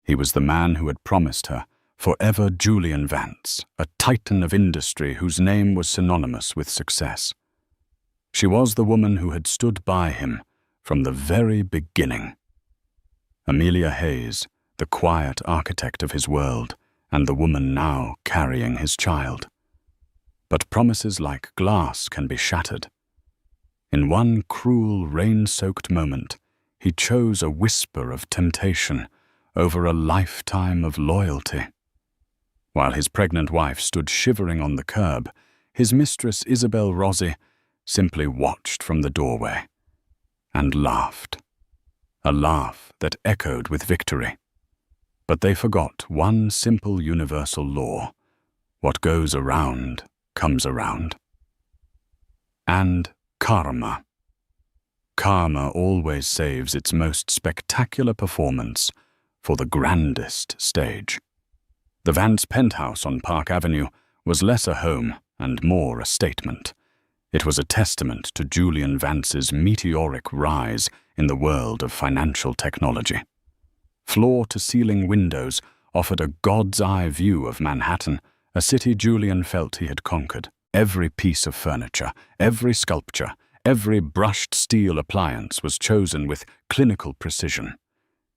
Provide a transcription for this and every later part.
He was the man who had promised her forever Julian Vance, a titan of industry whose name was synonymous with success. She was the woman who had stood by him from the very beginning. Amelia Hayes, the quiet architect of his world, and the woman now carrying his child. But promises like glass can be shattered. In one cruel, rain-soaked moment, he chose a whisper of temptation over a lifetime of loyalty. While his pregnant wife stood shivering on the curb, his mistress Isabel Rossi simply watched from the doorway and laughed. A laugh that echoed with victory. But they forgot one simple universal law: what goes around comes around. And karma. Karma always saves its most spectacular performance for the grandest stage. The Vance penthouse on Park Avenue was less a home and more a statement. It was a testament to Julian Vance's meteoric rise in the world of financial technology. Floor-to-ceiling windows offered a god's-eye view of Manhattan, a city Julian felt he had conquered. Every piece of furniture, every sculpture, every brushed steel appliance was chosen with clinical precision.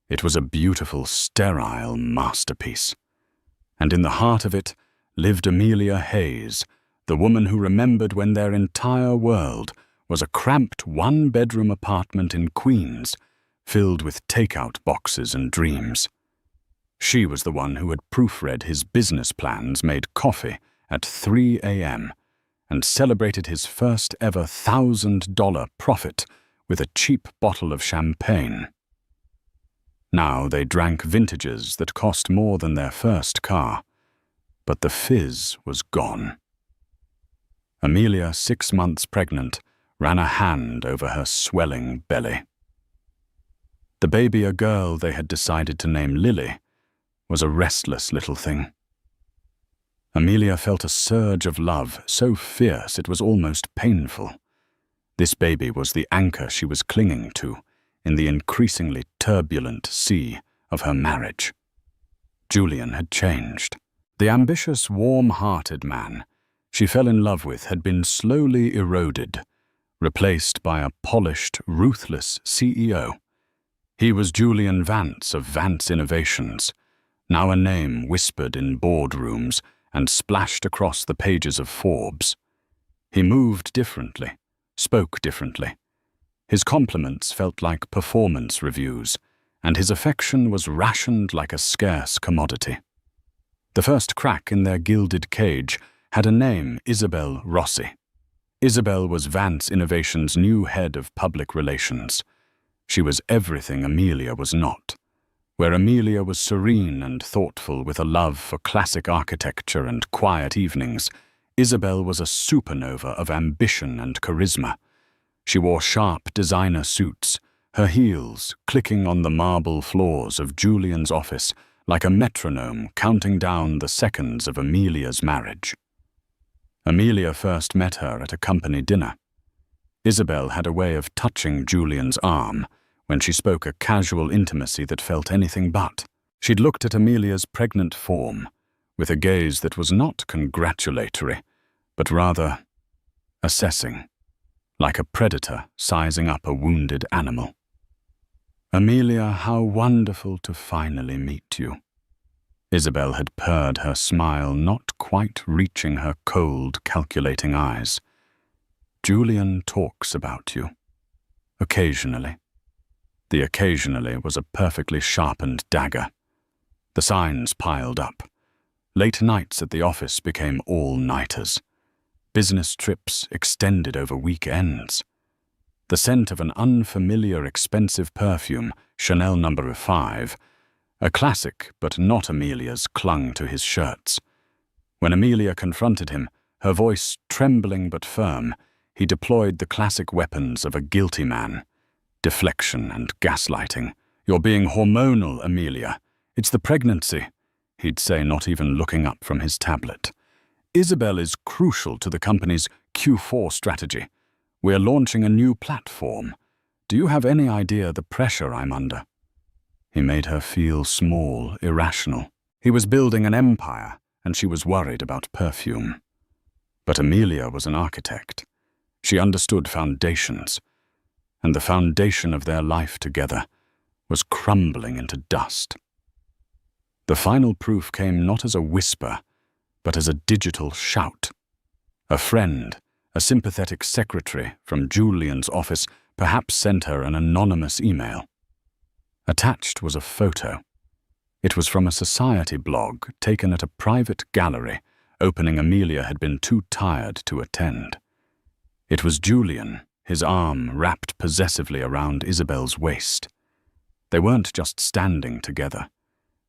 It was a beautiful, sterile masterpiece. And in the heart of it lived Amelia Hayes, the woman who remembered when their entire world was a cramped one-bedroom apartment in Queens, filled with takeout boxes and dreams. She was the one who had proofread his business plans, made coffee at 3 a.m., and celebrated his first ever $1,000 profit with a cheap bottle of champagne. Now they drank vintages that cost more than their first car, but the fizz was gone. Amelia, 6 months pregnant, ran a hand over her swelling belly. The baby, a girl they had decided to name Lily, was a restless little thing. Amelia felt a surge of love so fierce it was almost painful. This baby was the anchor she was clinging to in the increasingly turbulent sea of her marriage. Julian had changed. The ambitious, warm-hearted man she fell in love with had been slowly eroded, replaced by a polished, ruthless CEO. He was Julian Vance of Vance Innovations, now a name whispered in boardrooms and splashed across the pages of Forbes. He moved differently, spoke differently. His compliments felt like performance reviews, and his affection was rationed like a scarce commodity. The first crack in their gilded cage had a name: Isabel Rossi. Isabel was Vance Innovations' new head of public relations. She was everything Amelia was not. Where Amelia was serene and thoughtful with a love for classic architecture and quiet evenings, Isabel was a supernova of ambition and charisma. She wore sharp designer suits, her heels clicking on the marble floors of Julian's office like a metronome counting down the seconds of Amelia's marriage. Amelia first met her at a company dinner. Isabel had a way of touching Julian's arm when she spoke a casual intimacy that felt anything but. She'd looked at Amelia's pregnant form with a gaze that was not congratulatory, but rather assessing, like a predator sizing up a wounded animal. "Amelia, how wonderful to finally meet you." Isabel had purred her smile, not quite reaching her cold, calculating eyes. "Julian talks about you. Occasionally." The occasionally was a perfectly sharpened dagger. The signs piled up. Late nights at the office became all-nighters. Business trips extended over weekends. The scent of an unfamiliar, expensive perfume, Chanel No. 5, a classic but not Amelia's, clung to his shirts. When Amelia confronted him, her voice trembling but firm, he deployed the classic weapons of a guilty man: deflection and gaslighting. "You're being hormonal, Amelia. It's the pregnancy," he'd say, not even looking up from his tablet. "Isabel is crucial to the company's Q4 strategy. We're launching a new platform. Do you have any idea the pressure I'm under?" He made her feel small, irrational. He was building an empire, and she was worried about perfume. But Amelia was an architect. She understood foundations, and the foundation of their life together was crumbling into dust. The final proof came not as a whisper, but as a digital shout. A friend, a sympathetic secretary from Julian's office, perhaps sent her an anonymous email. Attached was a photo. It was from a society blog taken at a private gallery opening Amelia had been too tired to attend. It was Julian, his arm wrapped possessively around Isabel's waist. They weren't just standing together.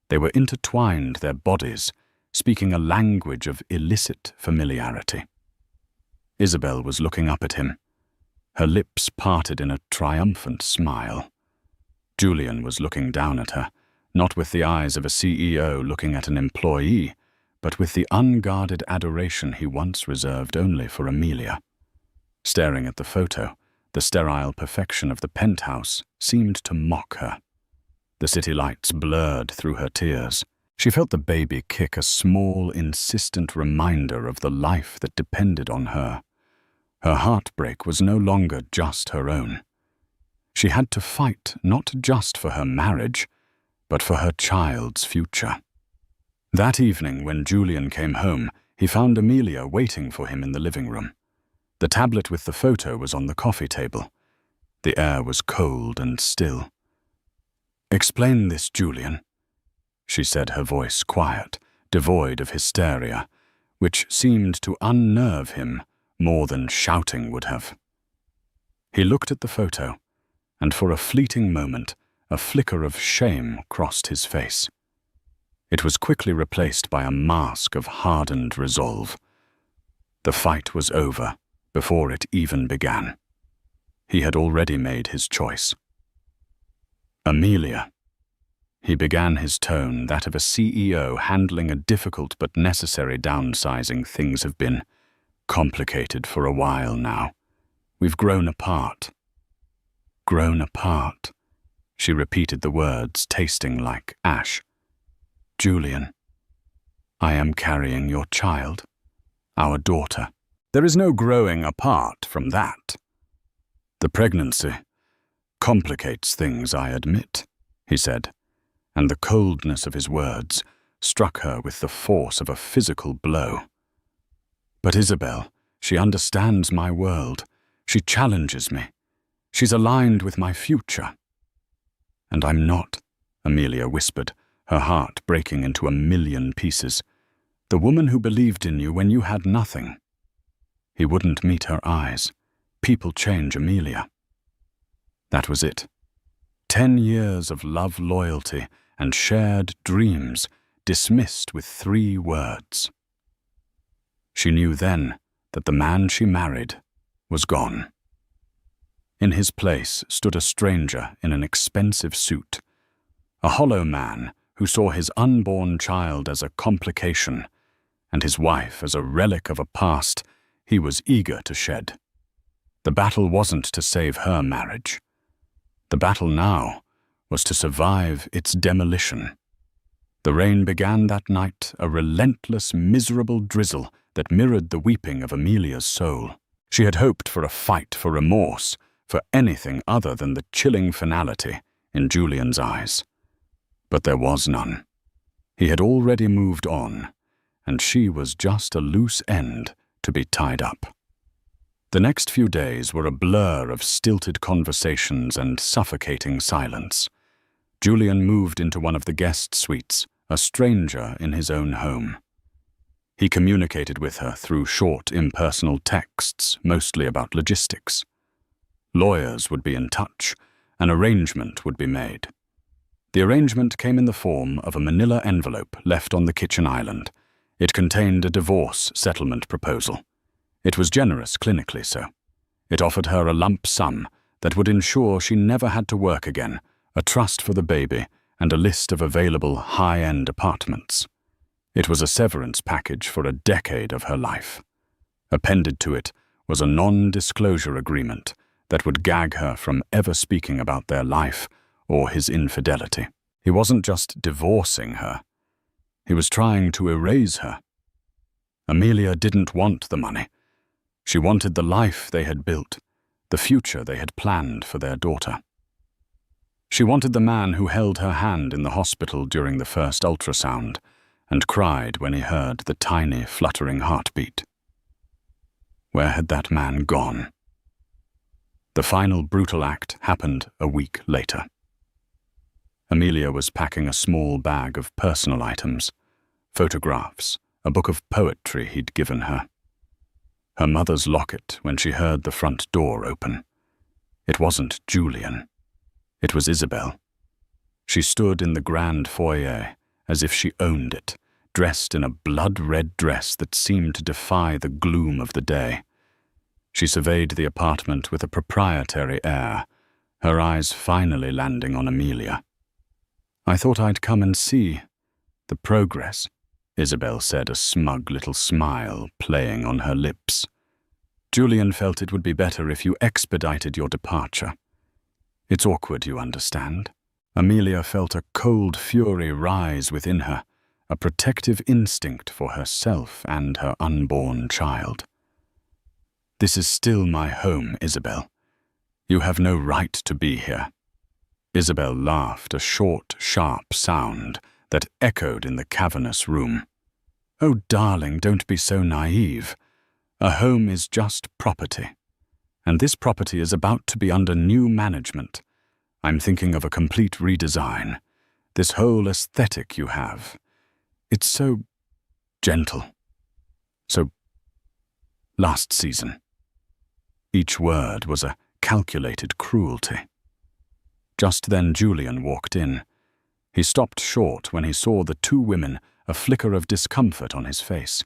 They were intertwined, their bodies, speaking a language of illicit familiarity. Isabel was looking up at him, her lips parted in a triumphant smile. Julian was looking down at her, not with the eyes of a CEO looking at an employee, but with the unguarded adoration he once reserved only for Amelia. Staring at the photo, the sterile perfection of the penthouse seemed to mock her. The city lights blurred through her tears. She felt the baby kick a small, insistent reminder of the life that depended on her. Her heartbreak was no longer just her own. She had to fight not just for her marriage, but for her child's future. That evening, when Julian came home, he found Amelia waiting for him in the living room. The tablet with the photo was on the coffee table. The air was cold and still. "Explain this, Julian," she said, her voice quiet, devoid of hysteria, which seemed to unnerve him more than shouting would have. He looked at the photo, and for a fleeting moment, a flicker of shame crossed his face. It was quickly replaced by a mask of hardened resolve. The fight was over before it even began. He had already made his choice. "Amelia." He began, his tone that of a CEO handling a difficult but necessary downsizing. "Things have been complicated for a while now. We've grown apart." "Grown apart," she repeated the words, tasting like ash. "Julian, I am carrying your child, our daughter." "There is no growing apart from that. The pregnancy complicates things, I admit," he said, and the coldness of his words struck her with the force of a physical blow. "But Isabel, she understands my world. She challenges me. She's aligned with my future." "And I'm not," Amelia whispered, her heart breaking into a million pieces. "The woman who believed in you when you had nothing." He wouldn't meet her eyes. People change, Amelia. That was it. 10 years of love, loyalty, and shared dreams dismissed with 3 words. She knew then that the man she married was gone. In his place stood a stranger in an expensive suit, a hollow man who saw his unborn child as a complication and his wife as a relic of a past he was eager to shed. The battle wasn't to save her marriage. The battle now was to survive its demolition. The rain began that night, a relentless, miserable drizzle that mirrored the weeping of Amelia's soul. She had hoped for a fight, for remorse, for anything other than the chilling finality in Julian's eyes. But there was none. He had already moved on, and she was just a loose end to be tied up. The next few days were a blur of stilted conversations and suffocating silence. Julian moved into one of the guest suites, a stranger in his own home. He communicated with her through short, impersonal texts, mostly about logistics. Lawyers would be in touch. An arrangement would be made. The arrangement came in the form of a manila envelope left on the kitchen island. It contained a divorce settlement proposal. It was generous, clinically so. It offered her a lump sum that would ensure she never had to work again, a trust for the baby, and a list of available high-end apartments. It was a severance package for a decade of her life. Appended to it was a non-disclosure agreement that would gag her from ever speaking about their life or his infidelity. He wasn't just divorcing her. He was trying to erase her. Amelia didn't want the money. She wanted the life they had built, the future they had planned for their daughter. She wanted the man who held her hand in the hospital during the first ultrasound and cried when he heard the tiny, fluttering heartbeat. Where had that man gone? The final brutal act happened a week later. Amelia was packing a small bag of personal items, photographs, a book of poetry he'd given her. Her mother's locket when she heard the front door open. It wasn't Julian. It was Isabel. She stood in the grand foyer as if she owned it, dressed in a blood-red dress that seemed to defy the gloom of the day. She surveyed the apartment with a proprietary air, her eyes finally landing on Amelia. "I thought I'd come and see the progress," Isabel said, a smug little smile playing on her lips. "Julian felt it would be better if you expedited your departure. It's awkward, you understand." Amelia felt a cold fury rise within her, a protective instinct for herself and her unborn child. "This is still my home, Isabel. You have no right to be here." Isabel laughed, a short, sharp sound that echoed in the cavernous room. "Oh, darling, don't be so naive. A home is just property. And this property is about to be under new management. I'm thinking of a complete redesign. This whole aesthetic you have. It's so gentle. So last season." Each word was a calculated cruelty. Just then Julian walked in. He stopped short when he saw the two women, a flicker of discomfort on his face.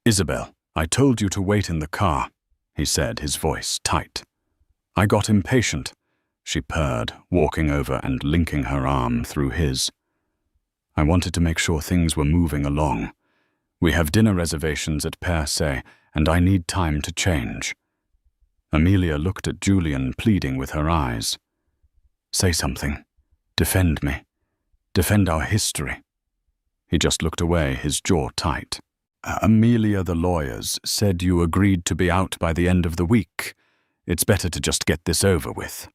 "Isabel, I told you to wait in the car," he said, his voice tight. "I got impatient," she purred, walking over and linking her arm through his. "I wanted to make sure things were moving along. We have dinner reservations at Per Se, and I need time to change." Amelia looked at Julian, pleading with her eyes. "Say something. Defend me. Defend our history." He just looked away, his jaw tight. "Amelia, the lawyers said you agreed to be out by the end of the week. It's better to just get this over with."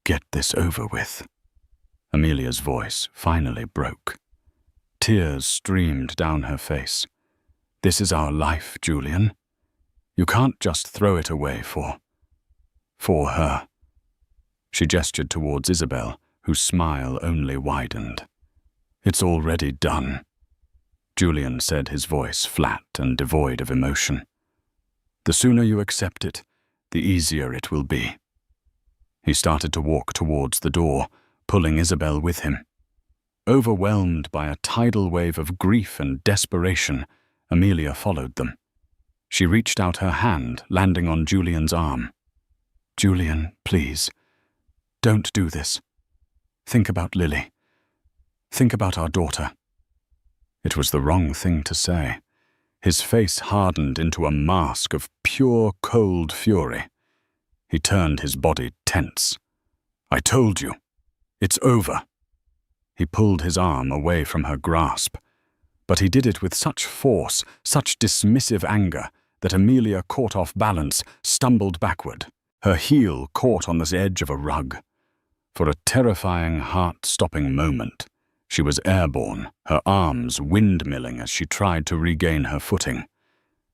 "Get this over with." Amelia's voice finally broke. Tears streamed down her face. "This is our life, Julian. You can't just throw it away for her." She gestured towards Isabel, whose smile only widened. "It's already done," Julian said, his voice flat and devoid of emotion. "The sooner you accept it, the easier it will be." He started to walk towards the door, pulling Isabel with him. Overwhelmed by a tidal wave of grief and desperation, Amelia followed them. She reached out her hand, landing on Julian's arm. "Julian, please, don't do this. Think about Lily. Think about our daughter." It was the wrong thing to say. His face hardened into a mask of pure, cold fury. He turned his body tense. "I told you. It's over." He pulled his arm away from her grasp, but he did it with such force, such dismissive anger, that Amelia, caught off balance, stumbled backward. Her heel caught on the edge of a rug. For a terrifying, heart-stopping moment, she was airborne, her arms windmilling as she tried to regain her footing.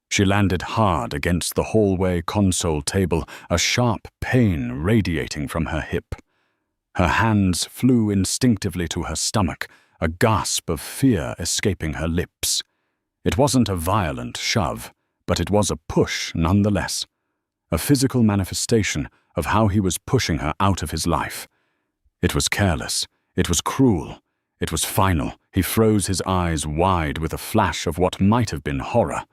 She landed hard against the hallway console table, a sharp pain radiating from her hip. Her hands flew instinctively to her stomach, a gasp of fear escaping her lips. It wasn't a violent shove, but it was a push nonetheless, a physical manifestation of how he was pushing her out of his life. It was careless, it was cruel, it was final. He froze his eyes wide with a flash of what might have been horror.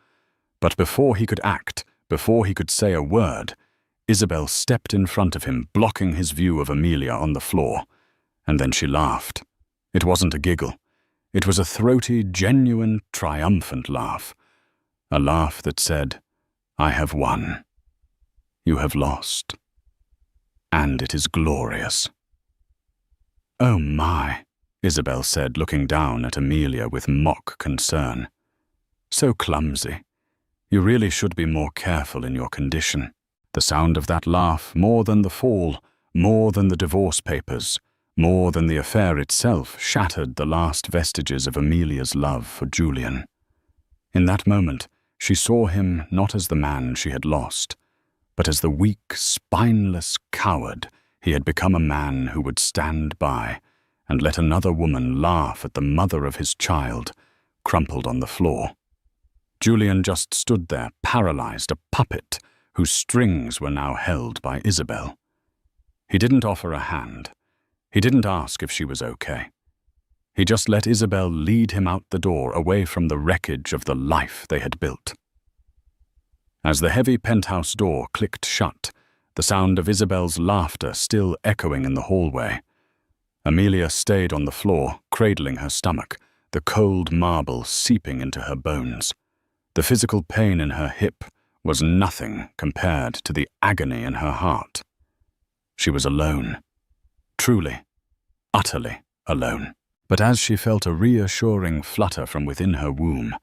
But before he could act, before he could say a word, Isabel stepped in front of him, blocking his view of Amelia on the floor. And then she laughed. It wasn't a giggle. It was a throaty, genuine, triumphant laugh. A laugh that said, "I have won. You have lost. And it is glorious." "Oh my," Isabel said, looking down at Amelia with mock concern. "So clumsy. You really should be more careful in your condition." The sound of that laugh, more than the fall, more than the divorce papers, more than the affair itself, shattered the last vestiges of Amelia's love for Julian. In that moment, she saw him not as the man she had lost, but as the weak, spineless coward he had become, a man who would stand by and let another woman laugh at the mother of his child, crumpled on the floor. Julian just stood there, paralyzed, a puppet whose strings were now held by Isabel. He didn't offer a hand. He didn't ask if she was okay. He just let Isabel lead him out the door, away from the wreckage of the life they had built. As the heavy penthouse door clicked shut, the sound of Isabel's laughter still echoing in the hallway, Amelia stayed on the floor, cradling her stomach, the cold marble seeping into her bones. The physical pain in her hip was nothing compared to the agony in her heart. She was alone. Truly, utterly alone. But as she felt a reassuring flutter from within her womb,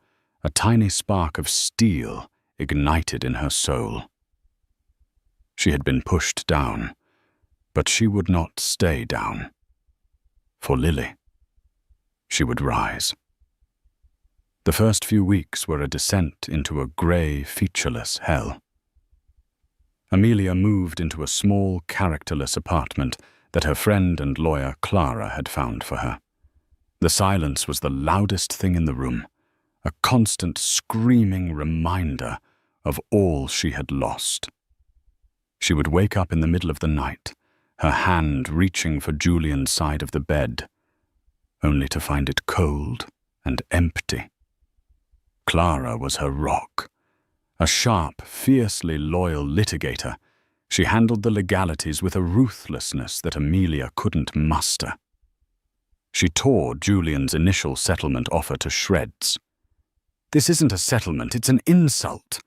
a tiny spark of steel ignited in her soul. She had been pushed down, but she would not stay down. For Lily, she would rise. The first few weeks were a descent into a grey, featureless hell. Amelia moved into a small, characterless apartment that her friend and lawyer Clara had found for her. The silence was the loudest thing in the room, a constant screaming reminder of all she had lost. She would wake up in the middle of the night, her hand reaching for Julian's side of the bed, only to find it cold and empty. Clara was her rock. A sharp, fiercely loyal litigator, she handled the legalities with a ruthlessness that Amelia couldn't muster. She tore Julian's initial settlement offer to shreds. "This isn't a settlement, it's an insult,"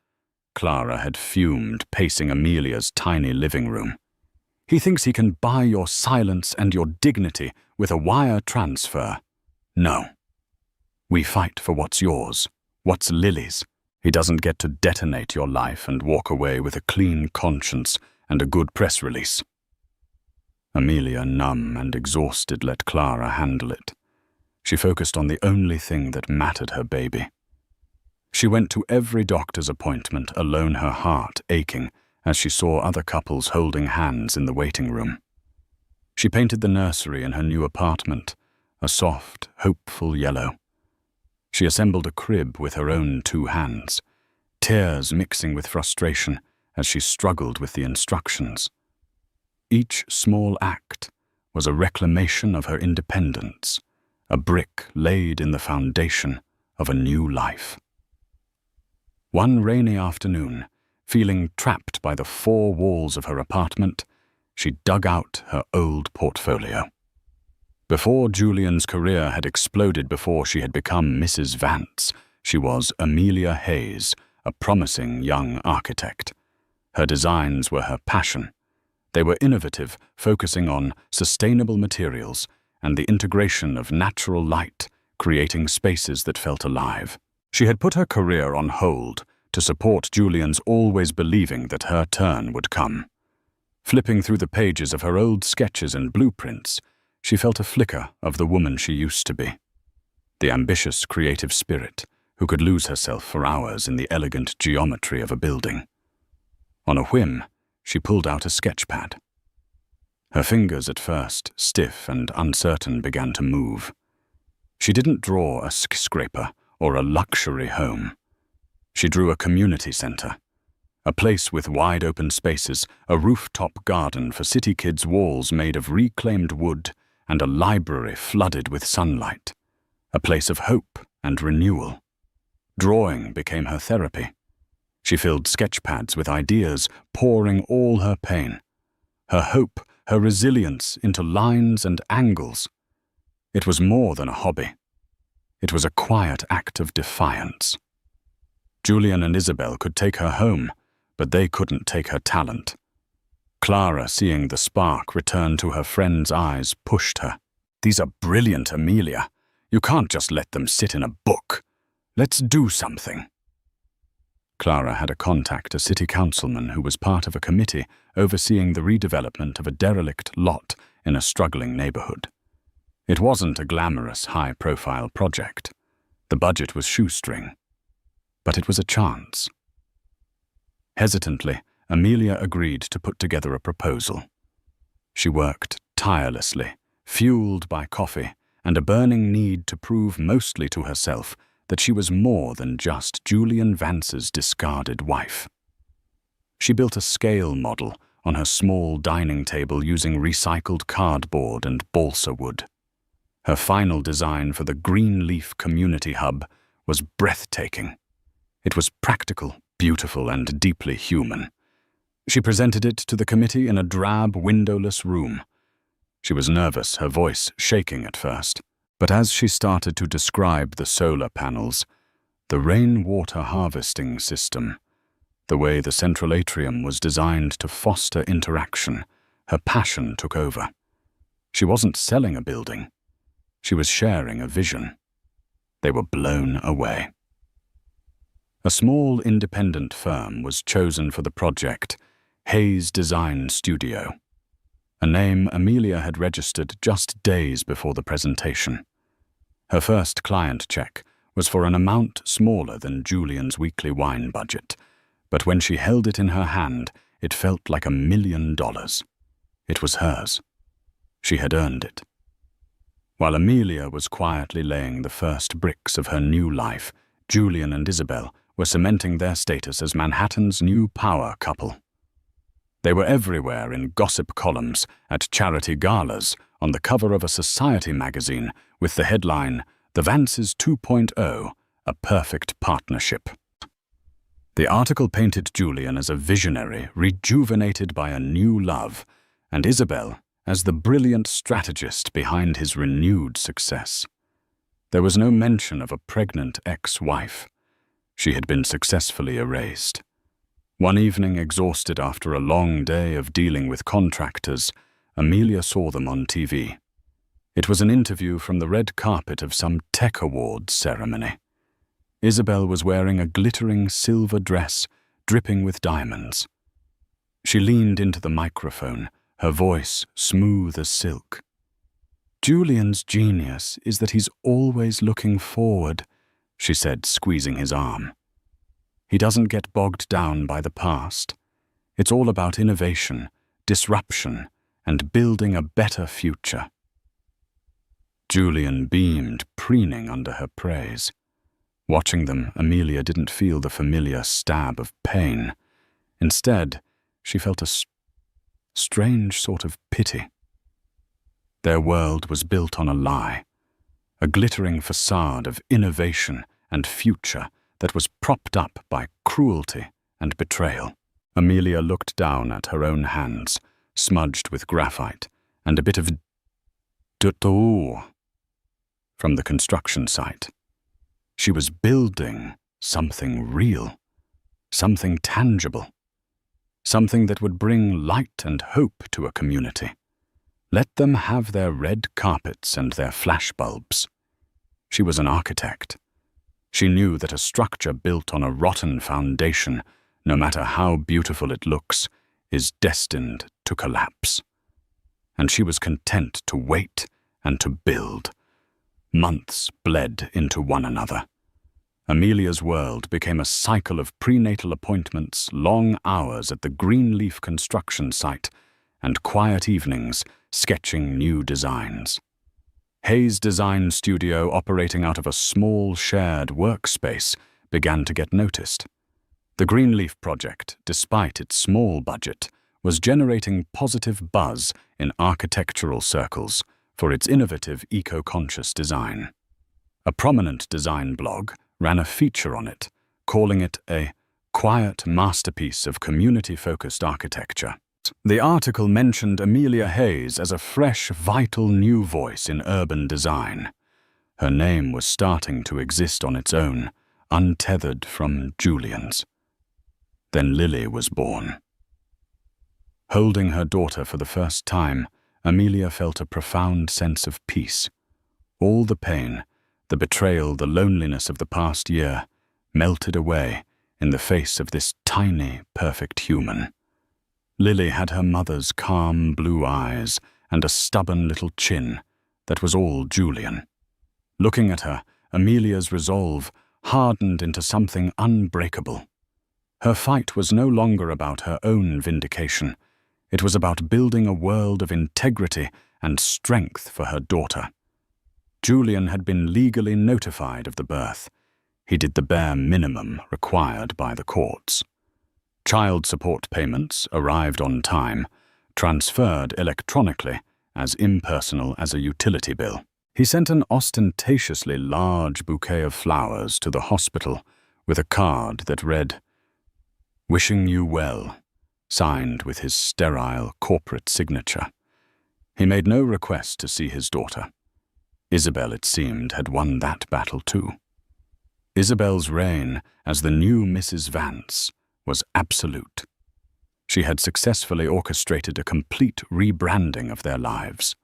Clara had fumed, pacing Amelia's tiny living room. "He thinks he can buy your silence and your dignity with a wire transfer. No. We fight for what's yours, what's Lily's. He doesn't get to detonate your life and walk away with a clean conscience and a good press release." Amelia, numb and exhausted, let Clara handle it. She focused on the only thing that mattered, her baby. She went to every doctor's appointment, alone, her heart aching as she saw other couples holding hands in the waiting room. She painted the nursery in her new apartment, a soft, hopeful yellow. She assembled a crib with her own 2 hands, tears mixing with frustration as she struggled with the instructions. Each small act was a reclamation of her independence, a brick laid in the foundation of a new life. One rainy afternoon, feeling trapped by the 4 walls of her apartment, she dug out her old portfolio. Before Julian's career had exploded, before she had become Mrs. Vance, she was Amelia Hayes, a promising young architect. Her designs were her passion. They were innovative, focusing on sustainable materials and the integration of natural light, creating spaces that felt alive. She had put her career on hold to support Julian's always believing that her turn would come. Flipping through the pages of her old sketches and blueprints, she felt a flicker of the woman she used to be. The ambitious, creative spirit who could lose herself for hours in the elegant geometry of a building. On a whim, she pulled out a sketch pad. Her fingers, at first stiff and uncertain, began to move. She didn't draw a skyscraper or a luxury home. She drew a community center, a place with wide open spaces, a rooftop garden for city kids, walls made of reclaimed wood, and a library flooded with sunlight, a place of hope and renewal. Drawing became her therapy. She filled sketch pads with ideas, pouring all her pain, her hope, her resilience into lines and angles. It was more than a hobby. It was a quiet act of defiance. Julian and Isabel could take her home, but they couldn't take her talent. Clara, seeing the spark return to her friend's eyes, pushed her. These are brilliant, Amelia. You can't just let them sit in a book. Let's do something. Clara had a contact, a city councilman who was part of a committee overseeing the redevelopment of a derelict lot in a struggling neighborhood. It wasn't a glamorous, high-profile project. The budget was shoestring. But it was a chance. Hesitantly, Amelia agreed to put together a proposal. She worked tirelessly, fueled by coffee and a burning need to prove mostly to herself that she was more than just Julian Vance's discarded wife. She built a scale model on her small dining table using recycled cardboard and balsa wood. Her final design for the Greenleaf Community Hub was breathtaking. It was practical, beautiful, and deeply human. She presented it to the committee in a drab, windowless room. She was nervous, her voice shaking at first. But as she started to describe the solar panels, the rainwater harvesting system, the way the central atrium was designed to foster interaction, her passion took over. She wasn't selling a building. She was sharing a vision. They were blown away. A small independent firm was chosen for the project, Hayes Design Studio, a name Amelia had registered just days before the presentation. Her first client check was for an amount smaller than Julian's weekly wine budget, but when she held it in her hand, it felt like $1 million. It was hers. She had earned it. While Amelia was quietly laying the first bricks of her new life, Julian and Isabel were cementing their status as Manhattan's new power couple. They were everywhere in gossip columns, at charity galas, on the cover of a society magazine with the headline, "The Vances 2.0, a perfect partnership." The article painted Julian as a visionary, rejuvenated by a new love, and Isabel as the brilliant strategist behind his renewed success. There was no mention of a pregnant ex-wife. She had been successfully erased. One evening, exhausted after a long day of dealing with contractors, Amelia saw them on TV. It was an interview from the red carpet of some tech awards ceremony. Isabel was wearing a glittering silver dress, dripping with diamonds. She leaned into the microphone, her voice smooth as silk. "Julian's genius is that he's always looking forward," she said, squeezing his arm. "He doesn't get bogged down by the past. It's all about innovation, disruption, and building a better future." Julian beamed, preening under her praise. Watching them, Amelia didn't feel the familiar stab of pain. Instead, she felt a strange sort of pity. Their world was built on a lie, a glittering facade of innovation and future that was propped up by cruelty and betrayal. Amelia looked down at her own hands, smudged with graphite, and a bit of dirt from the construction site. She was building something real, something tangible, something that would bring light and hope to a community. Let them have their red carpets and their flashbulbs. She was an architect. She knew that a structure built on a rotten foundation, no matter how beautiful it looks, is destined to collapse. And she was content to wait and to build. Months bled into one another. Amelia's world became a cycle of prenatal appointments, long hours at the Greenleaf construction site, and quiet evenings sketching new designs. Hayes Design Studio, operating out of a small shared workspace, began to get noticed. The Greenleaf project, despite its small budget, was generating positive buzz in architectural circles for its innovative, eco-conscious design. A prominent design blog ran a feature on it, calling it a quiet masterpiece of community-focused architecture. The article mentioned Amelia Hayes as a fresh, vital new voice in urban design. Her name was starting to exist on its own, untethered from Julian's. Then Lily was born. Holding her daughter for the first time, Amelia felt a profound sense of peace. All the pain, the betrayal, the loneliness of the past year melted away in the face of this tiny, perfect human. Lily had her mother's calm blue eyes and a stubborn little chin that was all Julian. Looking at her, Amelia's resolve hardened into something unbreakable. Her fight was no longer about her own vindication. It was about building a world of integrity and strength for her daughter. Julian had been legally notified of the birth. He did the bare minimum required by the courts. Child support payments arrived on time, transferred electronically, as impersonal as a utility bill. He sent an ostentatiously large bouquet of flowers to the hospital with a card that read, "Wishing you well," signed with his sterile corporate signature. He made no request to see his daughter. Isabel, it seemed, had won that battle too. Isabel's reign as the new Mrs. Vance was absolute. She had successfully orchestrated a complete rebranding of their lives.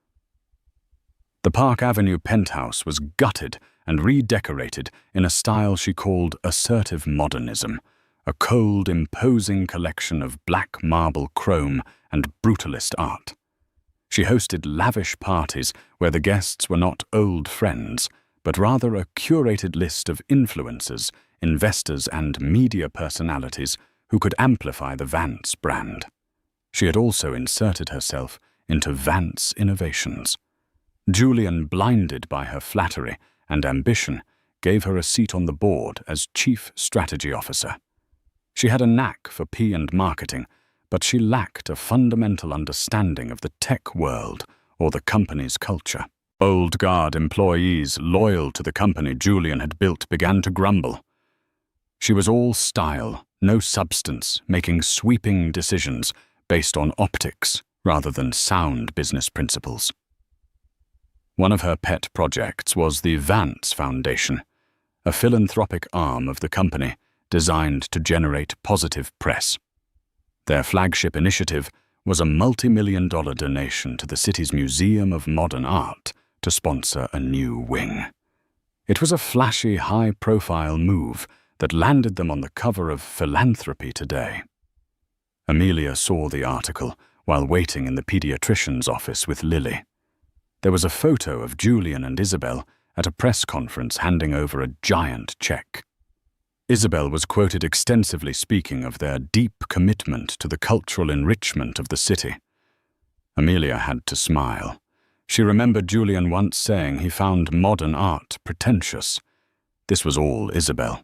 The Park Avenue penthouse was gutted and redecorated in a style she called assertive modernism, a cold, imposing collection of black marble chrome and brutalist art. She hosted lavish parties where the guests were not old friends, but rather a curated list of influencers, investors, and media personalities who could amplify the Vance brand. She had also inserted herself into Vance Innovations. Julian, blinded by her flattery and ambition, gave her a seat on the board as Chief Strategy Officer. She had a knack for P and marketing, but she lacked a fundamental understanding of the tech world or the company's culture. Old guard employees loyal to the company Julian had built began to grumble. She was all style, no substance, making sweeping decisions based on optics rather than sound business principles. One of her pet projects was the Vance Foundation, a philanthropic arm of the company designed to generate positive press. Their flagship initiative was a multi-million-dollar donation to the city's Museum of Modern Art to sponsor a new wing. It was a flashy, high-profile move that landed them on the cover of Philanthropy Today. Amelia saw the article while waiting in the pediatrician's office with Lily. There was a photo of Julian and Isabel at a press conference handing over a giant check. Isabel was quoted extensively speaking of their deep commitment to the cultural enrichment of the city. Amelia had to smile. She remembered Julian once saying he found modern art pretentious. This was all Isabel.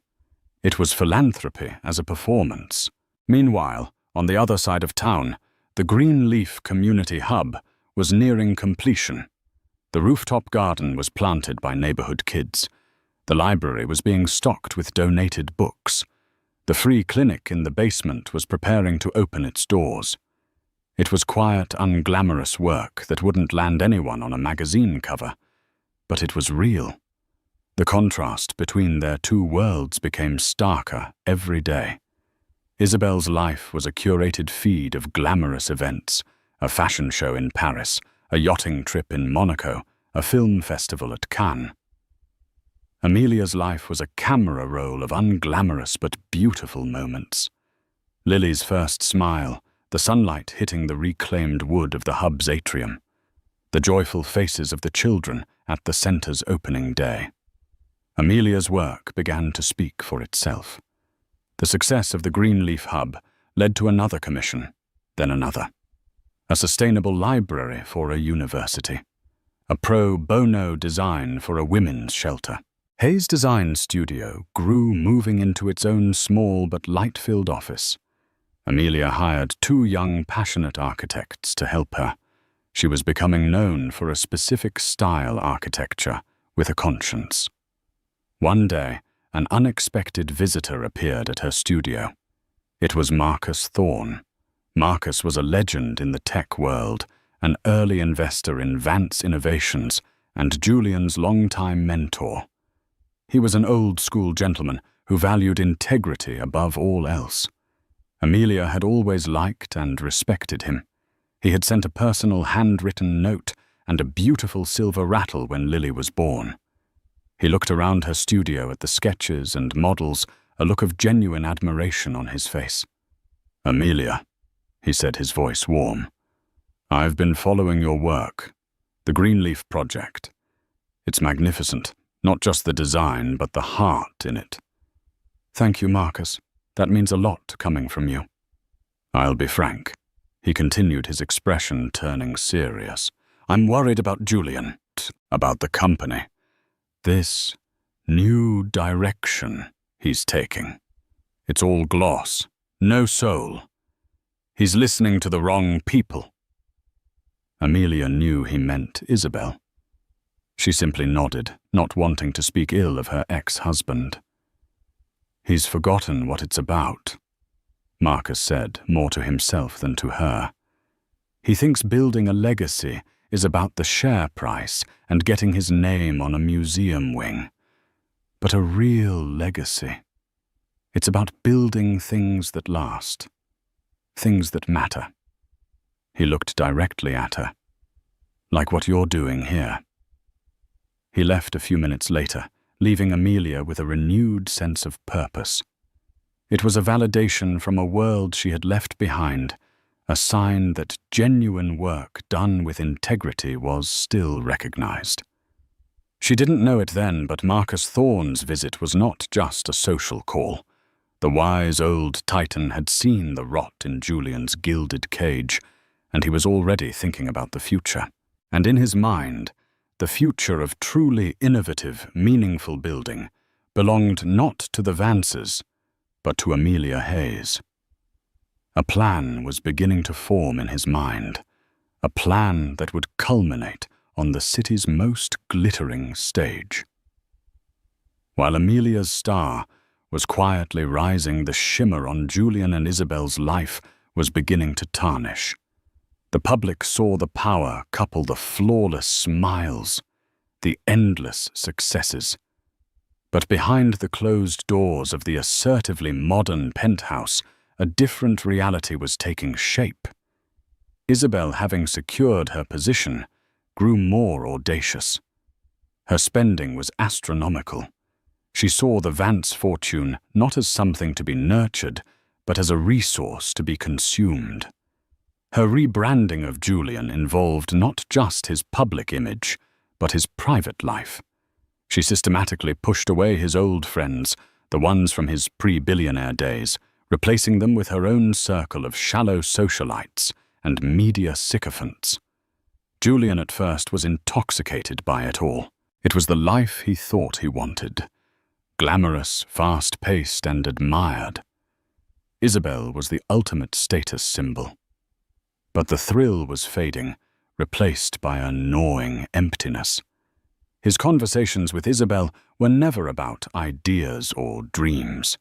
It was philanthropy as a performance. Meanwhile, on the other side of town, the Greenleaf Community Hub was nearing completion. The rooftop garden was planted by neighborhood kids. The library was being stocked with donated books. The free clinic in the basement was preparing to open its doors. It was quiet, unglamorous work that wouldn't land anyone on a magazine cover, but it was real. The contrast between their two worlds became starker every day. Isabel's life was a curated feed of glamorous events, a fashion show in Paris, a yachting trip in Monaco, a film festival at Cannes. Amelia's life was a camera roll of unglamorous but beautiful moments. Lily's first smile, the sunlight hitting the reclaimed wood of the hub's atrium, the joyful faces of the children at the center's opening day. Amelia's work began to speak for itself. The success of the Greenleaf Hub led to another commission, then another. A sustainable library for a university. A pro bono design for a women's shelter. Hayes' design studio grew, moving into its own small but light-filled office. Amelia hired 2 young, passionate architects to help her. She was becoming known for a specific style architecture with a conscience. One day, an unexpected visitor appeared at her studio. It was Marcus Thorne. Marcus was a legend in the tech world, an early investor in Vance Innovations and Julian's longtime mentor. He was an old-school gentleman who valued integrity above all else. Amelia had always liked and respected him. He had sent a personal handwritten note and a beautiful silver rattle when Lily was born. He looked around her studio at the sketches and models, a look of genuine admiration on his face. "Amelia," he said, his voice warm, "I've been following your work, the Greenleaf Project. It's magnificent, not just the design, but the heart in it." "Thank you, Marcus. That means a lot coming from you." "I'll be frank," he continued, his expression turning serious. "I'm worried about Julian, about the company. This new direction he's taking. It's all gloss, no soul. He's listening to the wrong people." Amelia knew he meant Isabel. She simply nodded, not wanting to speak ill of her ex-husband. "He's forgotten what it's about," Marcus said, more to himself than to her. "He thinks building a legacy is about the share price and getting his name on a museum wing. But a real legacy, it's about building things that last, things that matter." He looked directly at her. "Like what you're doing here." He left a few minutes later, leaving Amelia with a renewed sense of purpose. It was a validation from a world she had left behind, a sign that genuine work done with integrity was still recognized. She didn't know it then, but Marcus Thorne's visit was not just a social call. The wise old Titan had seen the rot in Julian's gilded cage, and he was already thinking about the future. And in his mind, the future of truly innovative, meaningful building belonged not to the Vances, but to Amelia Hayes. A plan was beginning to form in his mind, a plan that would culminate on the city's most glittering stage. While Amelia's star was quietly rising, the shimmer on Julian and Isabel's life was beginning to tarnish. The public saw the power couple the flawless smiles, the endless successes. But behind the closed doors of the assertively modern penthouse, a different reality was taking shape. Isabel, having secured her position, grew more audacious. Her spending was astronomical. She saw the Vance fortune not as something to be nurtured, but as a resource to be consumed. Her rebranding of Julian involved not just his public image, but his private life. She systematically pushed away his old friends, the ones from his pre-billionaire days, replacing them with her own circle of shallow socialites and media sycophants. Julian at first was intoxicated by it all. It was the life he thought he wanted. Glamorous, fast-paced, and admired. Isabel was the ultimate status symbol. But the thrill was fading, replaced by a gnawing emptiness. His conversations with Isabel were never about ideas or dreams.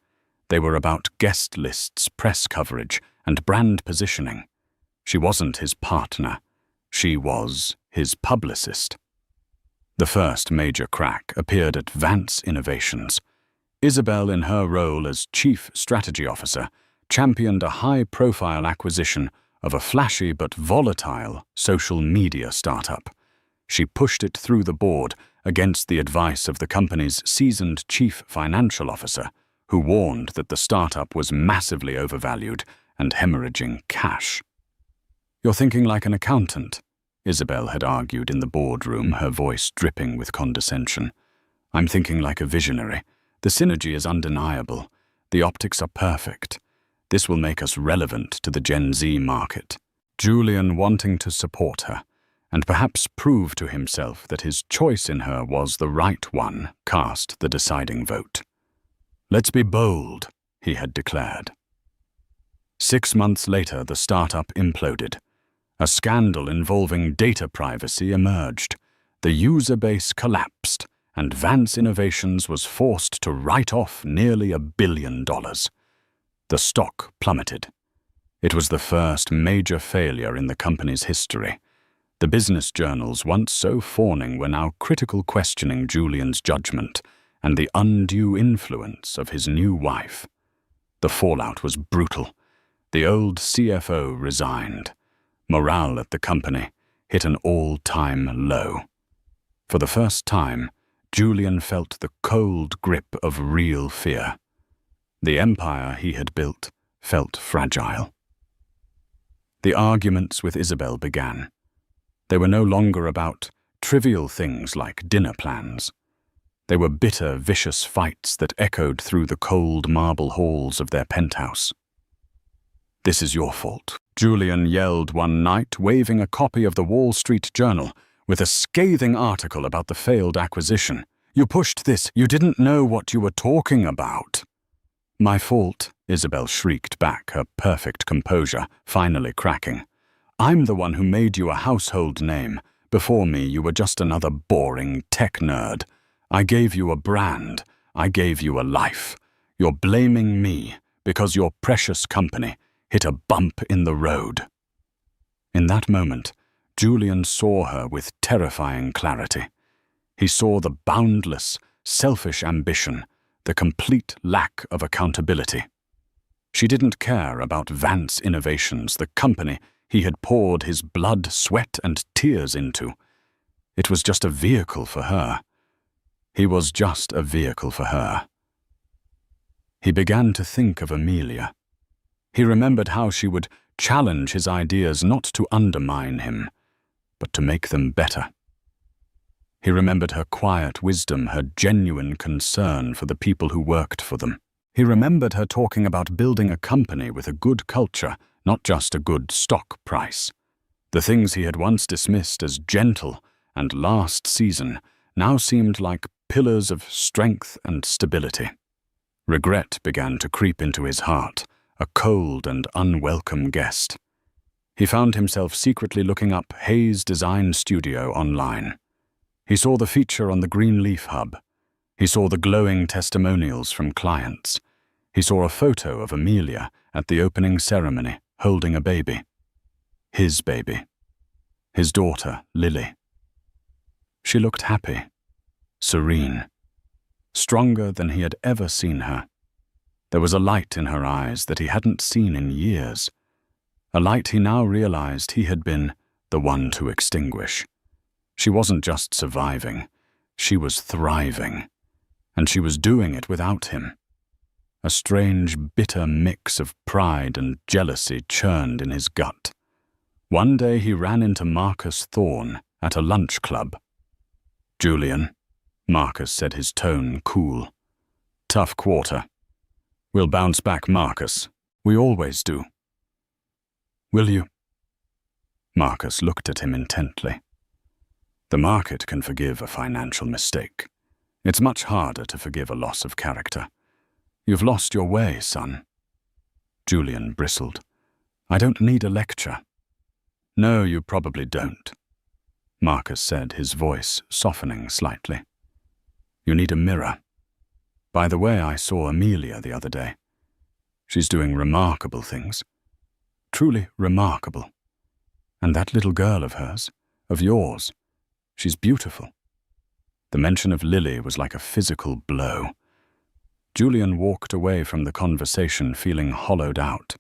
They were about guest lists, press coverage, and brand positioning. She wasn't his partner. She was his publicist. The first major crack appeared at Vance Innovations. Isabel, in her role as Chief Strategy Officer, championed a high-profile acquisition of a flashy but volatile social media startup. She pushed it through the board against the advice of the company's seasoned Chief Financial Officer, who warned that the startup was massively overvalued and hemorrhaging cash. "You're thinking like an accountant," Isabel had argued in the boardroom, her voice dripping with condescension. "I'm thinking like a visionary. The synergy is undeniable. The optics are perfect. This will make us relevant to the Gen Z market." Julian, wanting to support her, and perhaps prove to himself that his choice in her was the right one, cast the deciding vote. "Let's be bold," he had declared. 6 months later, the startup imploded. A scandal involving data privacy emerged. The user base collapsed, and Vance Innovations was forced to write off nearly $1 billion. The stock plummeted. It was the first major failure in the company's history. The business journals, once so fawning, were now critical, questioning Julian's judgment and the undue influence of his new wife. The fallout was brutal. The old CFO resigned. Morale at the company hit an all-time low. For the first time, Julian felt the cold grip of real fear. The empire he had built felt fragile. The arguments with Isabel began. They were no longer about trivial things like dinner plans. They were bitter, vicious fights that echoed through the cold marble halls of their penthouse. "This is your fault," Julian yelled one night, waving a copy of the Wall Street Journal with a scathing article about the failed acquisition. "You pushed this. You didn't know what you were talking about." "My fault," Isabel shrieked back, her perfect composure finally cracking. "I'm the one who made you a household name. Before me, you were just another boring tech nerd. I gave you a brand. I gave you a life. You're blaming me because your precious company hit a bump in the road." In that moment, Julian saw her with terrifying clarity. He saw the boundless, selfish ambition, the complete lack of accountability. She didn't care about Vance Innovations, the company he had poured his blood, sweat, and tears into. It was just a vehicle for her. He was just a vehicle for her. He began to think of Amelia. He remembered how she would challenge his ideas not to undermine him, but to make them better. He remembered her quiet wisdom, her genuine concern for the people who worked for them. He remembered her talking about building a company with a good culture, not just a good stock price. The things he had once dismissed as gentle and last season now seemed like pillars of strength and stability. Regret began to creep into his heart, a cold and unwelcome guest. He found himself secretly looking up Hayes Design Studio online. He saw the feature on the Greenleaf Hub. He saw the glowing testimonials from clients. He saw a photo of Amelia at the opening ceremony, holding a baby. His baby. His daughter, Lily. She looked happy, serene, stronger than he had ever seen her. There was a light in her eyes that he hadn't seen in years, a light he now realized he had been the one to extinguish. She wasn't just surviving, she was thriving, and she was doing it without him. A strange, bitter mix of pride and jealousy churned in his gut. One day he ran into Marcus Thorne at a lunch club. "Julian," Marcus said, his tone cool. "Tough quarter. We'll bounce back, Marcus. We always do." "Will you?" Marcus looked at him intently. The market can forgive a financial mistake. It's much harder to forgive a loss of character. You've lost your way, son. Julian bristled. "I don't need a lecture." "No, you probably don't," Marcus said, his voice softening slightly. "You need a mirror. By the way, I saw Amelia the other day. She's doing remarkable things. Truly remarkable. And that little girl of hers, of yours, she's beautiful." The mention of Lily was like a physical blow. Julian walked away from the conversation feeling hollowed out.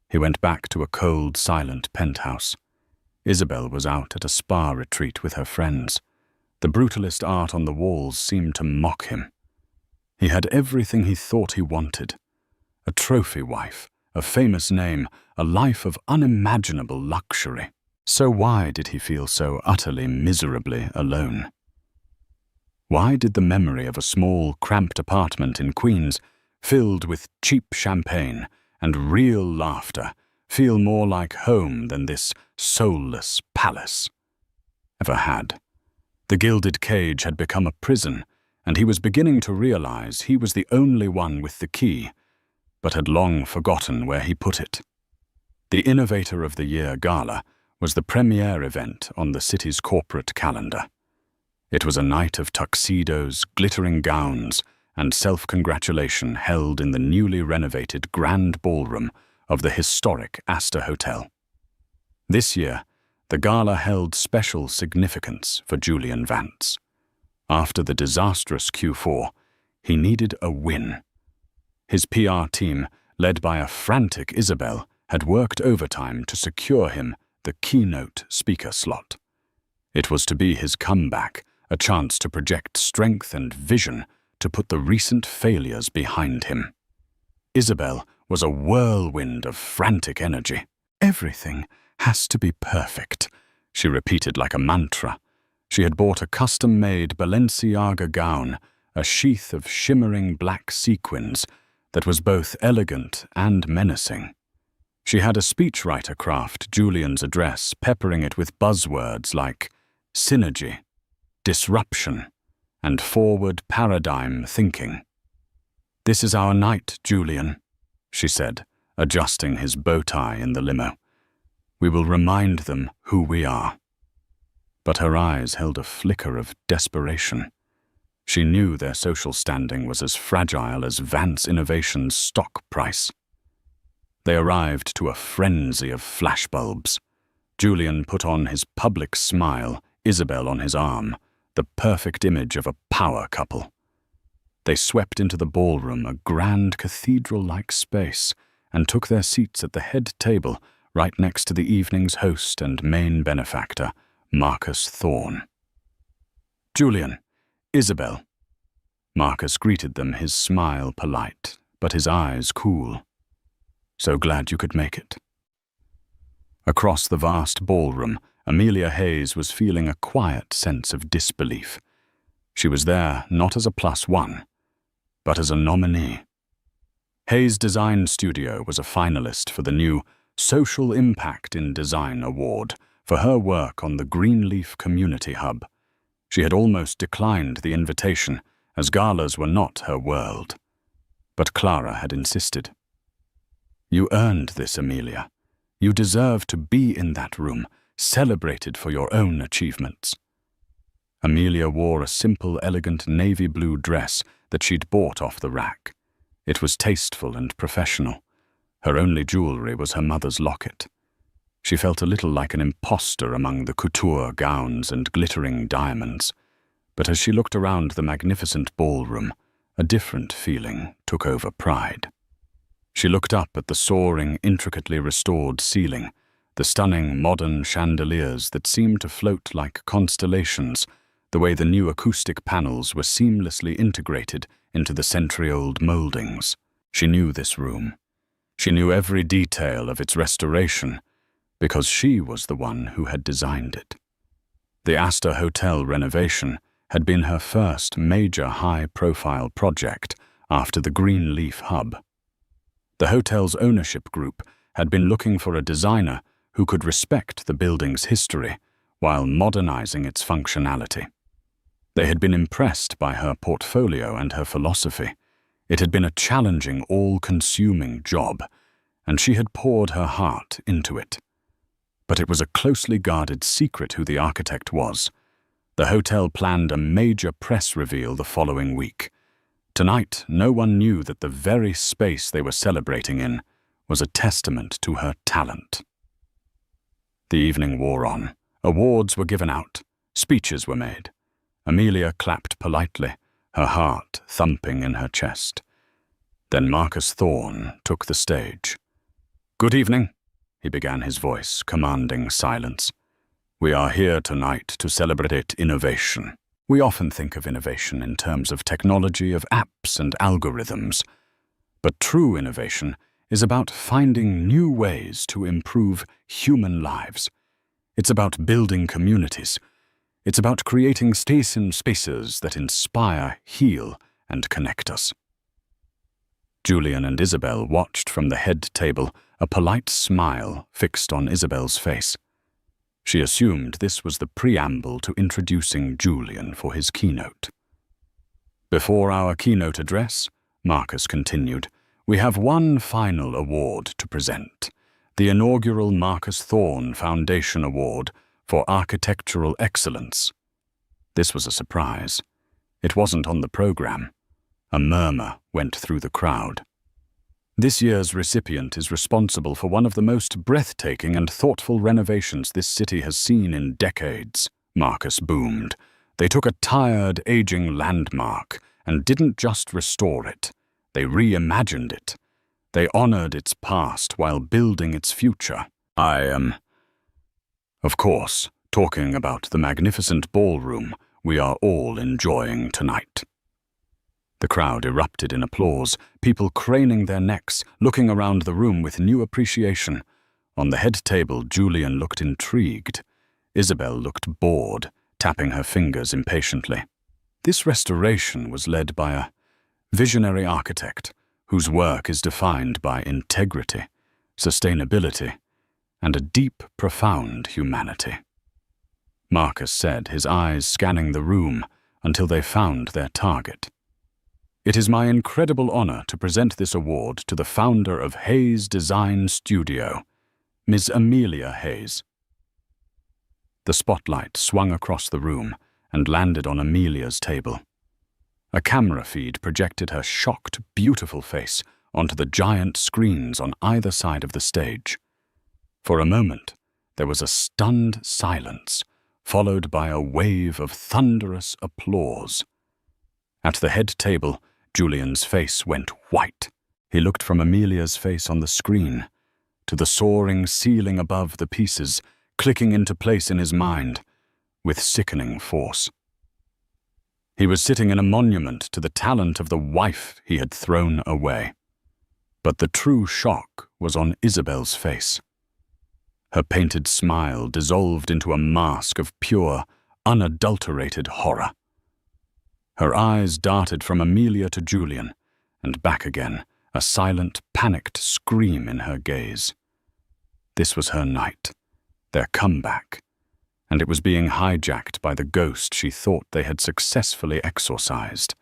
He went back to a cold, silent penthouse. Isabel was out at a spa retreat with her friends. The brutalist art on the walls seemed to mock him. He had everything he thought he wanted. A trophy wife, a famous name, a life of unimaginable luxury. So why did he feel so utterly, miserably alone? Why did the memory of a small, cramped apartment in Queens, filled with cheap champagne and real laughter, feel more like home than this soulless palace ever had? The gilded cage had become a prison, and he was beginning to realize he was the only one with the key, but had long forgotten where he put it. The Innovator of the Year Gala was the premier event on the city's corporate calendar. It was a night of tuxedos, glittering gowns, and self-congratulation held in the newly renovated Grand Ballroom of the historic Astor Hotel. This year, the gala held special significance for Julian Vance. After the disastrous Q4, he needed a win. His PR team, led by a frantic Isabel, had worked overtime to secure him the keynote speaker slot. It was to be his comeback, a chance to project strength and vision to put the recent failures behind him. Isabel was a whirlwind of frantic energy. "Everything has to be perfect," she repeated like a mantra. She had bought a custom-made Balenciaga gown, a sheath of shimmering black sequins that was both elegant and menacing. She had a speechwriter craft Julian's address, peppering it with buzzwords like synergy, disruption, and forward paradigm thinking. "This is our night, Julian," she said, adjusting his bow tie in the limo. "We will remind them who we are." But her eyes held a flicker of desperation. She knew their social standing was as fragile as Vance Innovations' stock price. They arrived to a frenzy of flashbulbs. Julian put on his public smile, Isabel on his arm, the perfect image of a power couple. They swept into the ballroom, a grand cathedral-like space, and took their seats at the head table right next to the evening's host and main benefactor, Marcus Thorne. "Julian, Isabel." Marcus greeted them, his smile polite, but his eyes cool. "So glad you could make it." Across the vast ballroom, Amelia Hayes was feeling a quiet sense of disbelief. She was there not as a +1, but as a nominee. Hayes Design Studio was a finalist for the new Social Impact in Design Award for her work on the Greenleaf Community Hub. She had almost declined the invitation, as galas were not her world. But Clara had insisted. "You earned this, Amelia. You deserve to be in that room, celebrated for your own achievements." Amelia wore a simple, elegant navy blue dress that she'd bought off the rack. It was tasteful and professional. Her only jewelry was her mother's locket. She felt a little like an imposter among the couture gowns and glittering diamonds. But as she looked around the magnificent ballroom, a different feeling took over pride. She looked up at the soaring, intricately restored ceiling, the stunning modern chandeliers that seemed to float like constellations, the way the new acoustic panels were seamlessly integrated into the century-old moldings. She knew this room. She knew every detail of its restoration, because she was the one who had designed it. The Astor Hotel renovation had been her first major high-profile project after the Greenleaf Hub. The hotel's ownership group had been looking for a designer who could respect the building's history while modernizing its functionality. They had been impressed by her portfolio and her philosophy. It had been a challenging, all-consuming job, and she had poured her heart into it. But it was a closely guarded secret who the architect was. The hotel planned a major press reveal the following week. Tonight, no one knew that the very space they were celebrating in was a testament to her talent. The evening wore on. Awards were given out. Speeches were made. Amelia clapped politely, her heart thumping in her chest. Then Marcus Thorne took the stage. "Good evening," he began, his voice commanding silence. "We are here tonight to celebrate innovation. We often think of innovation in terms of technology, of apps and algorithms. But true innovation is about finding new ways to improve human lives. It's about building communities. It's about creating spaces that inspire, heal, and connect us." Julian and Isabel watched from the head table, a polite smile fixed on Isabel's face. She assumed this was the preamble to introducing Julian for his keynote. "Before our keynote address," Marcus continued, "we have one final award to present, the inaugural Marcus Thorne Foundation Award for Architectural Excellence." This was a surprise. It wasn't on the program. A murmur went through the crowd. "This year's recipient is responsible for one of the most breathtaking and thoughtful renovations this city has seen in decades," Marcus boomed. "They took a tired, aging landmark and didn't just restore it. They reimagined it. They honored its past while building its future. Of course, talking about the magnificent ballroom we are all enjoying tonight. The crowd erupted in applause, people craning their necks, looking around the room with new appreciation. On the head table, Julian looked intrigued. Isabel looked bored, tapping her fingers impatiently. This restoration was led by a visionary architect whose work is defined by integrity, sustainability, and a deep, profound humanity. Marcus said, his eyes scanning the room until they found their target. It is my incredible honor to present this award to the founder of Hayes Design Studio, Ms. Amelia Hayes. The spotlight swung across the room and landed on Amelia's table. A camera feed projected her shocked, beautiful face onto the giant screens on either side of the stage. For a moment, there was a stunned silence, followed by a wave of thunderous applause. At the head table, Julian's face went white. He looked from Amelia's face on the screen to the soaring ceiling above, the pieces clicking into place in his mind with sickening force. He was sitting in a monument to the talent of the wife he had thrown away. But the true shock was on Isabel's face. Her painted smile dissolved into a mask of pure, unadulterated horror. Her eyes darted from Amelia to Julian, and back again, a silent, panicked scream in her gaze. This was her night, their comeback, and it was being hijacked by the ghost she thought they had successfully exorcised.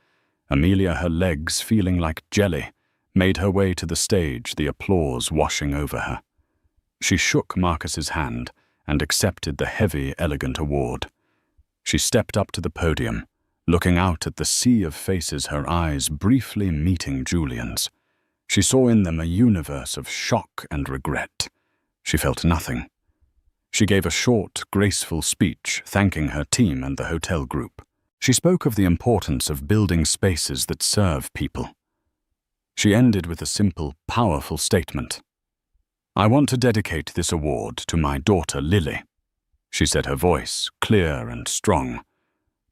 Amelia, her legs feeling like jelly, made her way to the stage, the applause washing over her. She shook Marcus's hand and accepted the heavy, elegant award. She stepped up to the podium, looking out at the sea of faces, her eyes briefly meeting Julian's. She saw in them a universe of shock and regret. She felt nothing. She gave a short, graceful speech, thanking her team and the hotel group. She spoke of the importance of building spaces that serve people. She ended with a simple, powerful statement. "I want to dedicate this award to my daughter Lily," she said, her voice clear and strong,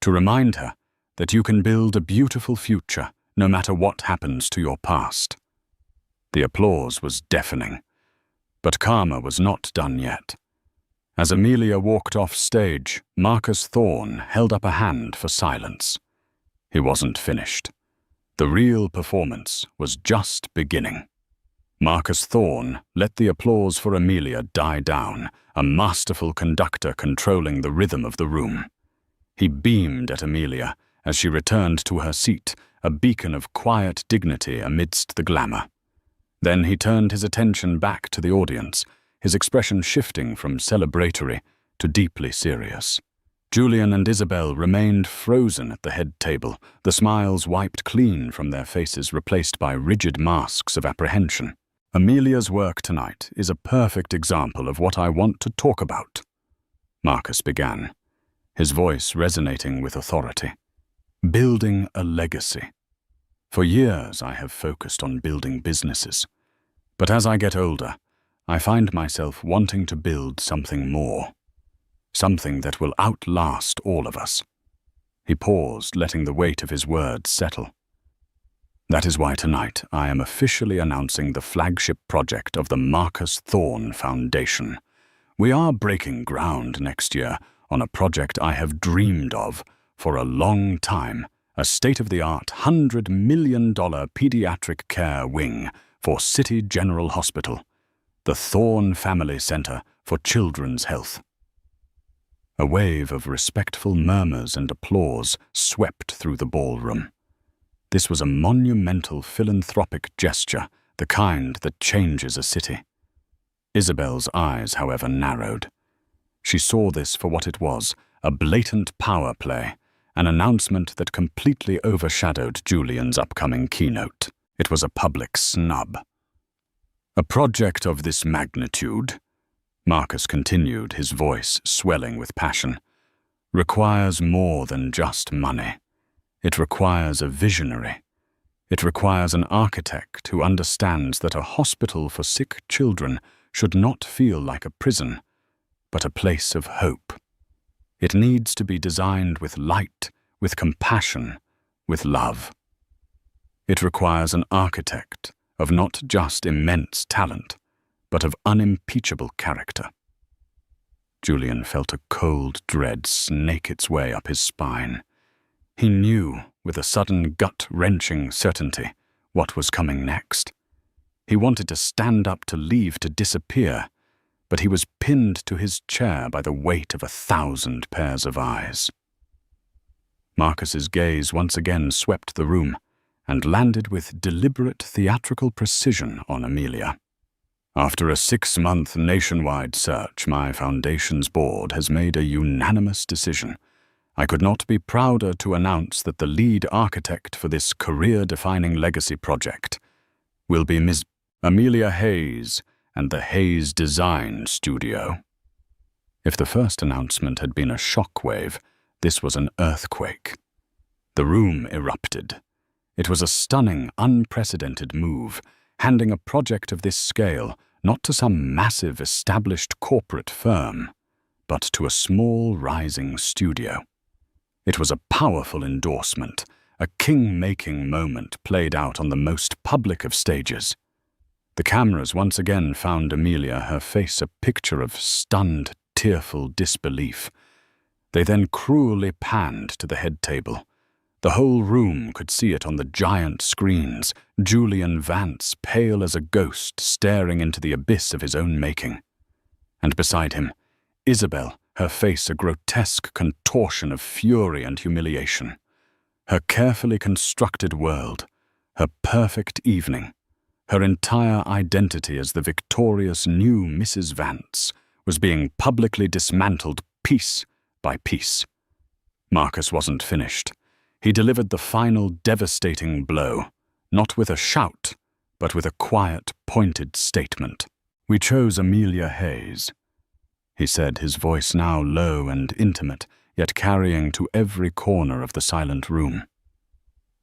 "to remind her that you can build a beautiful future no matter what happens to your past." The applause was deafening, but karma was not done yet. As Amelia walked off stage, Marcus Thorne held up a hand for silence. He wasn't finished. The real performance was just beginning. Marcus Thorne let the applause for Amelia die down, a masterful conductor controlling the rhythm of the room. He beamed at Amelia as she returned to her seat, a beacon of quiet dignity amidst the glamour. Then he turned his attention back to the audience, his expression shifting from celebratory to deeply serious. Julian and Isabel remained frozen at the head table, the smiles wiped clean from their faces, replaced by rigid masks of apprehension. "Amelia's work tonight is a perfect example of what I want to talk about," Marcus began, his voice resonating with authority. "Building a legacy. For years I have focused on building businesses, but as I get older, I find myself wanting to build something more, something that will outlast all of us." He paused, letting the weight of his words settle. "That is why tonight I am officially announcing the flagship project of the Marcus Thorne Foundation. We are breaking ground next year on a project I have dreamed of for a long time, a state-of-the-art $100 million pediatric care wing for City General Hospital, the Thorne Family Center for Children's Health." A wave of respectful murmurs and applause swept through the ballroom. This was a monumental philanthropic gesture, the kind that changes a city. Isabel's eyes, however, narrowed. She saw this for what it was, a blatant power play, an announcement that completely overshadowed Julian's upcoming keynote. It was a public snub. "A project of this magnitude," Marcus continued, his voice swelling with passion, "requires more than just money. It requires a visionary. It requires an architect who understands that a hospital for sick children should not feel like a prison, but a place of hope. It needs to be designed with light, with compassion, with love. It requires an architect of not just immense talent, but of unimpeachable character. Julian felt a cold dread snake its way up his spine. He knew, with a sudden gut-wrenching certainty, what was coming next. He wanted to stand up, to leave, to disappear, but he was pinned to his chair by the weight of 1,000 pairs of eyes. Marcus's gaze once again swept the room and landed with deliberate theatrical precision on Amelia. After a 6-month nationwide search, my foundation's board has made a unanimous decision. I could not be prouder to announce that the lead architect for this career-defining legacy project will be Ms. Amelia Hayes and the Hayes Design Studio. If the first announcement had been a shockwave, this was an earthquake. The room erupted. It was a stunning, unprecedented move, handing a project of this scale not to some massive, established corporate firm, but to a small, rising studio. It was a powerful endorsement, a king-making moment played out on the most public of stages. The cameras once again found Amelia, her face a picture of stunned, tearful disbelief. They then cruelly panned to the head table. The whole room could see it on the giant screens, Julian Vance, pale as a ghost, staring into the abyss of his own making. And beside him, Isabel, her face a grotesque contortion of fury and humiliation. Her carefully constructed world, her perfect evening, her entire identity as the victorious new Mrs. Vance was being publicly dismantled piece by piece. Marcus wasn't finished. He delivered the final devastating blow, not with a shout, but with a quiet, pointed statement. "We chose Amelia Hayes," he said, his voice now low and intimate, yet carrying to every corner of the silent room.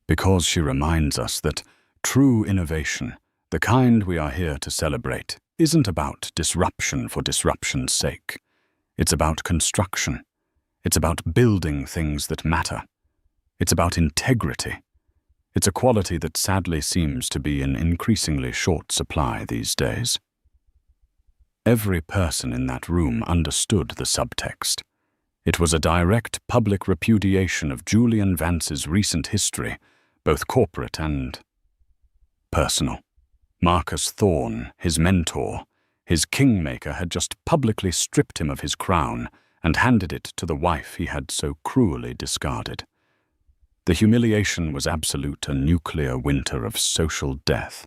"Because she reminds us that true innovation, the kind we are here to celebrate, isn't about disruption for disruption's sake. It's about construction. It's about building things that matter. It's about integrity. It's a quality that sadly seems to be in increasingly short supply these days." Every person in that room understood the subtext. It was a direct public repudiation of Julian Vance's recent history, both corporate and personal. Marcus Thorne, his mentor, his kingmaker, had just publicly stripped him of his crown and handed it to the wife he had so cruelly discarded. The humiliation was absolute, a nuclear winter of social death.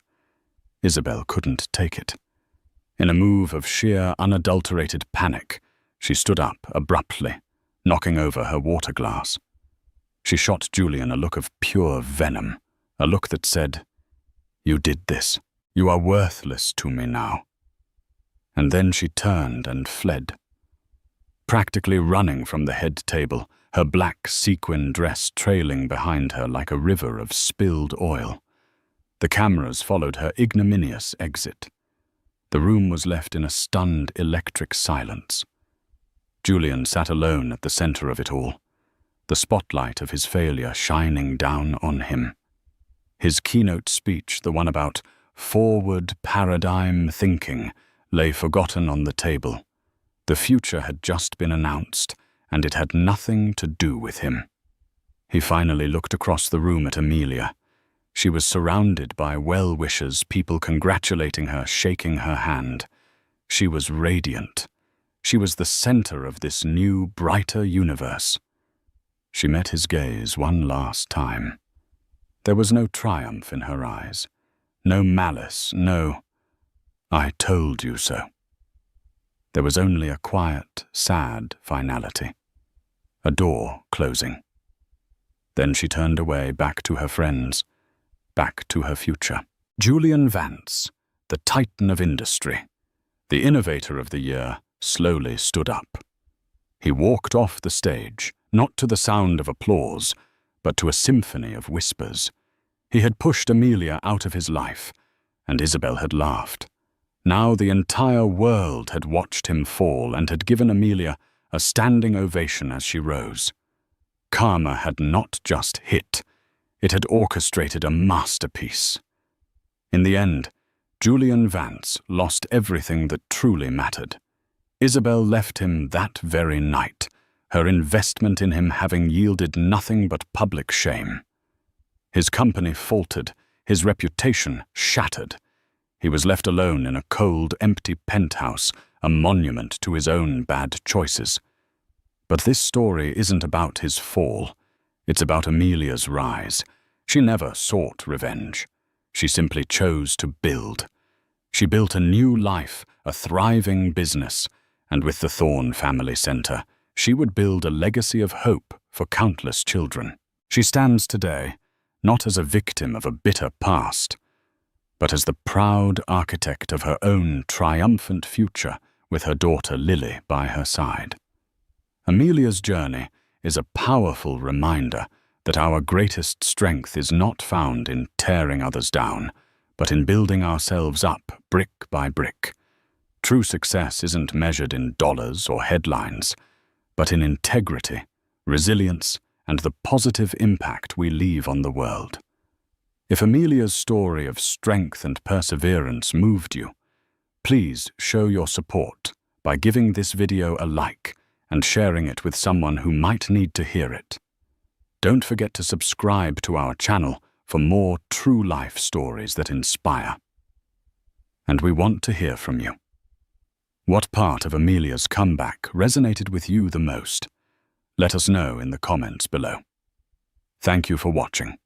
Isabel couldn't take it. In a move of sheer, unadulterated panic, she stood up abruptly, knocking over her water glass. She shot Julian a look of pure venom, a look that said, "You did this. You are worthless to me now." And then she turned and fled. Practically running from the head table, her black sequin dress trailing behind her like a river of spilled oil. The cameras followed her ignominious exit. The room was left in a stunned, electric silence. Julian sat alone at the center of it all, the spotlight of his failure shining down on him. His keynote speech, the one about forward paradigm thinking, lay forgotten on the table. The future had just been announced, and it had nothing to do with him. He finally looked across the room at Amelia. She was surrounded by well-wishers, people congratulating her, shaking her hand. She was radiant. She was the center of this new, brighter universe. She met his gaze one last time. There was no triumph in her eyes, no malice, no "I told you so." There was only a quiet, sad finality. A door closing. Then she turned away, back to her friends, back to her future. Julian Vance, the titan of industry, the innovator of the year, slowly stood up. He walked off the stage, not to the sound of applause, but to a symphony of whispers. He had pushed Amelia out of his life, and Isabel had laughed. Now the entire world had watched him fall and had given Amelia a standing ovation as she rose. Karma had not just hit, it had orchestrated a masterpiece. In the end, Julian Vance lost everything that truly mattered. Isabel left him that very night, her investment in him having yielded nothing but public shame. His company faltered, his reputation shattered. He was left alone in a cold, empty penthouse, a monument to his own bad choices. But this story isn't about his fall. It's about Amelia's rise. She never sought revenge. She simply chose to build. She built a new life, a thriving business, and with the Thorne Family Center, she would build a legacy of hope for countless children. She stands today, not as a victim of a bitter past, but as the proud architect of her own triumphant future with her daughter Lily by her side. Amelia's journey is a powerful reminder that our greatest strength is not found in tearing others down, but in building ourselves up brick by brick. True success isn't measured in dollars or headlines, but in integrity, resilience, and the positive impact we leave on the world. If Amelia's story of strength and perseverance moved you, please show your support by giving this video a like and sharing it with someone who might need to hear it. Don't forget to subscribe to our channel for more true life stories that inspire. And we want to hear from you. What part of Amelia's comeback resonated with you the most? Let us know in the comments below. Thank you for watching.